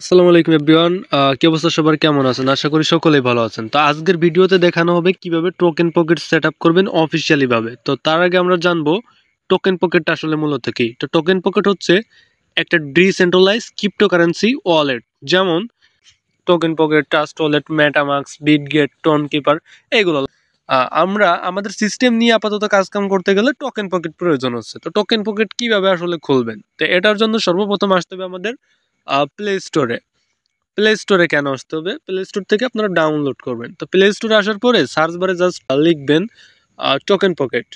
আসসালামু আলাইকুম এভরিওয়ান। কি অবস্থা সবার, কেমন আছেন? আশা করি সকলেই ভালো আছেন। তো আজকের ভিডিওতে দেখানো হবে কিভাবে টোকেন পকেট সেট আপ করবেন অফিসিয়ালি ভাবে। তো তার আগে আমরা জানবো টোকেন পকেটটা আসলে মূলত কি। তো টোকেন পকেট হচ্ছে একটা ডিসেন্ট্রালাইজ ক্রিপ্টোকারেন্সি ওয়ালেট, যেমন token pocket, trust wallet, MetaMask, Bitget, tone keeper, এগুলো। আমরা আমাদের সিস্টেম নিয়ে আপাতত কাজকাম করতে গেলে টোকেন পকেট প্রয়োজন হচ্ছে। তো টোকেন পকেট কিভাবে আসলে খুলবেন? তো এটার জন্য সর্বপ্রথম আসতে হবে আমাদের প্লে স্টোরে। প্লে স্টোরে কেন আসতে হবে? প্লে স্টোর থেকে আপনারা ডাউনলোড করবেন। তো প্লে স্টোরে আসার পরে সার্চ বারে জাস্ট লিখবেন টোকেন পকেট।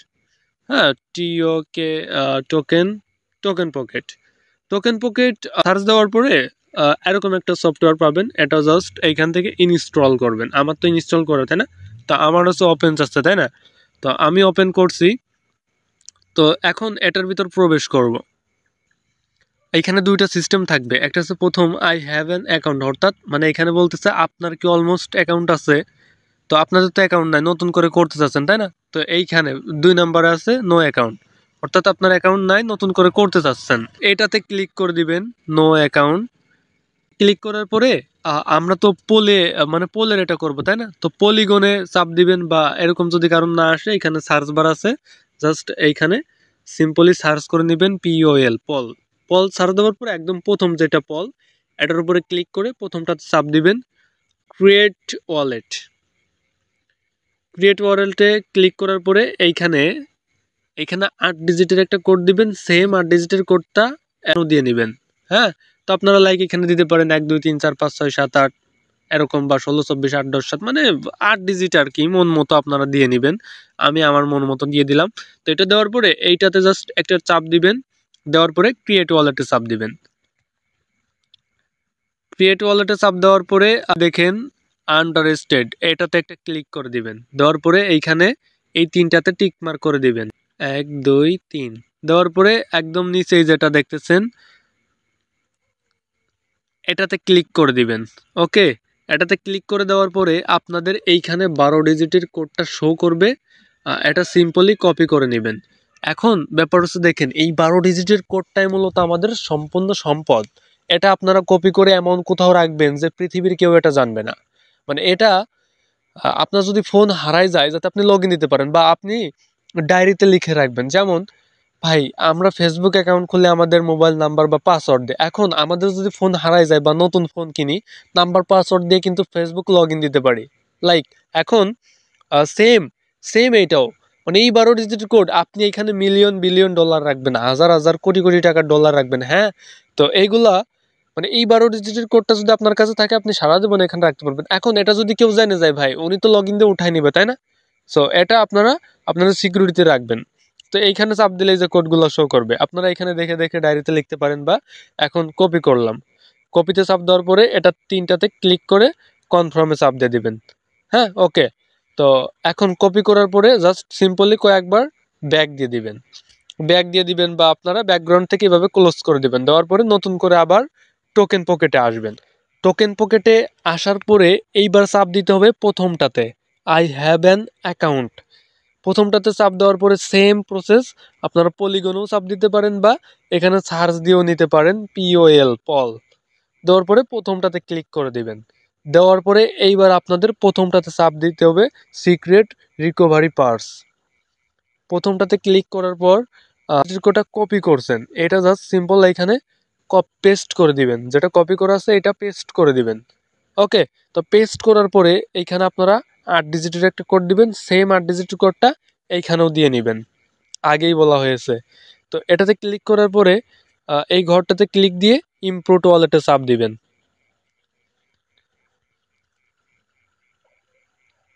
হ্যাঁ, T O K token token pocket. Token pocket search দেওয়ার পরে এরকম একটা সফটওয়্যার পাবেন। এটা জাস্ট এইখান থেকে ইনস্টল করবেন। আমার তো ইনস্টল করে, তাই না? তো আমার হচ্ছে ওপেন আসছে, তাই না? তো আমি ওপেন করছি। তো এখন এটার ভিতর প্রবেশ করব। এইখানে দুইটা সিস্টেম থাকবে। একটা হচ্ছে প্রথম আই হ্যাভ অ্যান অ্যাকাউন্ট, অর্থাৎ মানে এখানে বলতেছে আপনার কি অলমোস্ট অ্যাকাউন্ট আছে। তো আপনাদের তো অ্যাকাউন্ট নাই, নতুন করে করতে চাচ্ছেন, তাই না? তো এইখানে 2 নম্বরে আছে নো অ্যাকাউন্ট, অর্থাৎ আপনার অ্যাকাউন্ট নাই, নতুন করে করতে চাচ্ছেন। এটাতে ক্লিক করে দিবেন, নো অ্যাকাউন্ট। ক্লিক করার পরে আমরা তো মানে পোলের এটা করব, তাই না? তো পলিগনে চাপ দিবেন, বা এরকম যদি কারণ না আসে এখানে সার্চ বার আছে, জাস্ট এইখানে সিম্পলি সার্চ করে নেবেন POL, পল। পল সার্চ দেওয়ার পরে একদম প্রথম যেটা পল, এটার উপরে ক্লিক করে প্রথমটাতে চাপ দিবেন, ক্রিয়েট ওয়ালেট। ক্রিয়েট ওয়ালেটে ক্লিক করার পরে এইখানে 8 ডিজিটের একটা কোড দিবেন। সেম 8 ডিজিটের কোডটা দিয়ে নেবেন। হ্যাঁ, তো আপনারা লাইক এখানে দিতে পারেন 1 2 3 4 5 6 7 8 এরকম, বা 16 24 8 10 7, মানে 8 ডিজিট আর কি, মন মতো আপনারা দিয়ে নেবেন। আমি আমার মন মতো দিয়ে দিলাম। তো এটা দেওয়ার পরে এইটাতে জাস্ট একটা চাপ দিবেন। দেওয়ার পরে ক্রিয়েট ওয়ালেটে চাপ দিবেন। ক্রিয়েট ওয়ালেটে চাপ দেওয়ার পরে দেখেন আন্ডারস্টেড, এটাতে একটা ক্লিক করে দিবেন। দেওয়ার পরে এইখানে এই তিনটাতে টিক মার্ক করে দিবেন, 1 2 3। দেওয়ার পরে একদম নিচেই যেটা দেখতেছেন এটাতে ক্লিক করে দিবেন। ওকে, এটাতে ক্লিক করে দেওয়ার পরে আপনাদের এইখানে 12 ডিজিটের কোডটা শো করবে। এটা সিম্পলি কপি করে নেবেন। এখন ব্যাপার হচ্ছে, দেখেন এই 12 ডিজিটের কোডটাই মূলত আমাদের সম্পূর্ণ সম্পদ। এটা আপনারা কপি করে এমন কোথাও রাখবেন যে পৃথিবীর কেউ এটা জানবে না। মানে এটা আপনার যদি ফোন হারাই যায়, যাতে আপনি লগ ইন দিতে পারেন, বা আপনি ডায়েরিতে লিখে রাখবেন। যেমন ভাই, আমরা ফেসবুক অ্যাকাউন্ট খুলে আমাদের মোবাইল নাম্বার বা পাসওয়ার্ড দিয়ে, এখন আমাদের যদি ফোন হারাই যায় বা নতুন ফোন কিনি, নাম্বার পাসওয়ার্ড দিয়ে কিন্তু ফেসবুক লগ ইন দিতে পারি। লাইক এখন সেম সেম এইটাও, মানে এই 12 ডিজিট কোড আপনি এখানে মিলিয়ন বিলিয়ন ডলার রাখবেন, হাজার হাজার কোটি কোটি টাকার ডলার রাখবেন। হ্যাঁ, তো এইগুলা মানে এই 12 ডিজিটের কোডটা যদি আপনার কাছে থাকে, আপনি সারা জীবন এখানে রাখতে পারবেন। এখন এটা যদি কেউ জেনে যায়, ভাই উনি তো লগ ইন দিয়ে উঠাই নিবে, তাই না? সো এটা আপনারা আপনাদের সিকিউরিটিতে রাখবেন। তো এইখানে চাপ দিলে যে কোডগুলো শো করবে, আপনারা এখানে দেখে দেখে ডায়েরিতে লিখতে পারেন, বা এখন কপি করলাম। কপিতে চাপ দেওয়ার পরে এটা তিনটাতে ক্লিক করে কনফার্মে চাপ দিয়ে দিবেন। হ্যাঁ, ওকে। তো এখন কপি করার পরে জাস্ট সিম্পলি কয়েকবার ব্যাক দিয়ে দিবেন। ব্যাক দিয়ে দিবেন, বা আপনারা ব্যাকগ্রাউন্ড থেকে এভাবে ক্লোজ করে দিবেন। দেওয়ার পরে নতুন করে আবার টোকেন পকেটে আসবেন। টোকেন পকেটে আসার পরে এইবার চাপ দিতে হবে প্রথমটাতে, আই হ্যাভ অ্যান অ্যাকাউন্ট। প্রথমটাতে চাপ দেওয়ার পরে সেম প্রসেস, আপনারা পলিগনেও চাপ দিতে পারেন, বা এখানে সার্চ দিয়েও নিতে পারেন, POL, পল। দেওয়ার পরে প্রথমটাতে ক্লিক করে দিবেন। দেওয়ার পরে এইবার আপনাদের প্রথমটাতে চাপ দিতে হবে, সিক্রেট রিকভারি পার্স। প্রথমটাতে ক্লিক করার পর কোডটা কপি করছেন, এটা জাস্ট সিম্পল এখানে পেস্ট করে দিবেন। যেটা কপি করা আছে এটা পেস্ট করে দিবেন। ওকে, তো পেস্ট করার পরে এইখানে আপনারা 8 ডিজিটের একটা কোড দিবেন। সেম 8 ডিজিটের কোডটা এইখানেও দিয়ে নেবেন, আগেই বলা হয়েছে। তো এটাতে ক্লিক করার পরে এই ঘরটাতে ক্লিক দিয়ে ইমপ্রুট ওয়ালেটে চাপ দিবেন।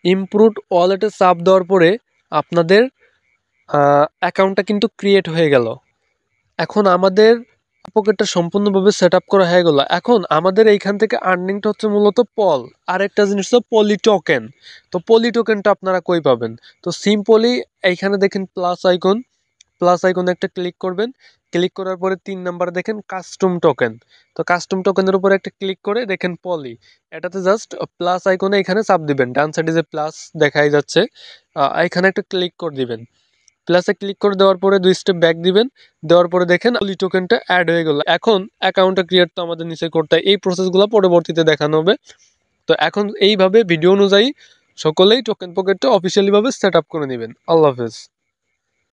ইমপ্রুট ওয়ালেটে চাপ দেওয়ার পরে আপনাদের অ্যাকাউন্টটা কিন্তু ক্রিয়েট হয়ে গেল। এখন আমাদের পকেটটা সম্পূর্ণভাবে সেট আপ করা হয়ে গেল। এখন আমাদের এইখান থেকে আর্নিংটা হচ্ছে মূলত পল। আরেকটা জিনিস হচ্ছে পলি টোকেন। তো পলি টোকেনটা আপনারা কই পাবেন? তো সিম্পলি এইখানে দেখেন প্লাস আইকন, প্লাস আইকনে একটা ক্লিক করবেন। ক্লিক করার পরে 3 নাম্বারে দেখেন কাস্টম টোকেন। তো কাস্টম টোকেনের উপরে একটা ক্লিক করে দেখেন পলি, এটাতে জাস্ট প্লাস আইকনে এখানে চাপ দিবেন। ডান সাইডে যে প্লাস দেখাই যাচ্ছে, এখানে একটা ক্লিক করে দিবেন। প্লাসে ক্লিক করে দেওয়ার পরে 2 স্টেপ ব্যাক দিবেন, দেওয়ার পরে দেখেন পলি টোকেনটা অ্যাড হয়ে গেল। এখন অ্যাকাউন্টটা ক্রিয়েট তো আমাদের নিচে করতে হয়, এই প্রসেসগুলো পরবর্তীতে দেখানো হবে। তো এখন এইভাবে ভিডিও অনুযায়ী সকলেই টোকেন পকেটটা অফিসিয়ালি ভাবে সেট আপ করে নেবেন। আল্লাহ হাফেজ।